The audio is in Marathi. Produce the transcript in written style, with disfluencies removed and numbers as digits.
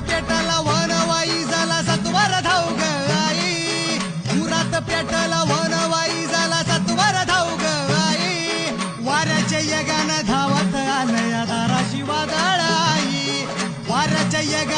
पेटला वनवाई झाला सत्वर धाव ग आई, उरात पेटला वनवाई झाला सत्वर धाव ग आई, वाऱ्याच्या यगानं धावत आलया दाराशी वादळ आई, वाऱ्याच्या यगानं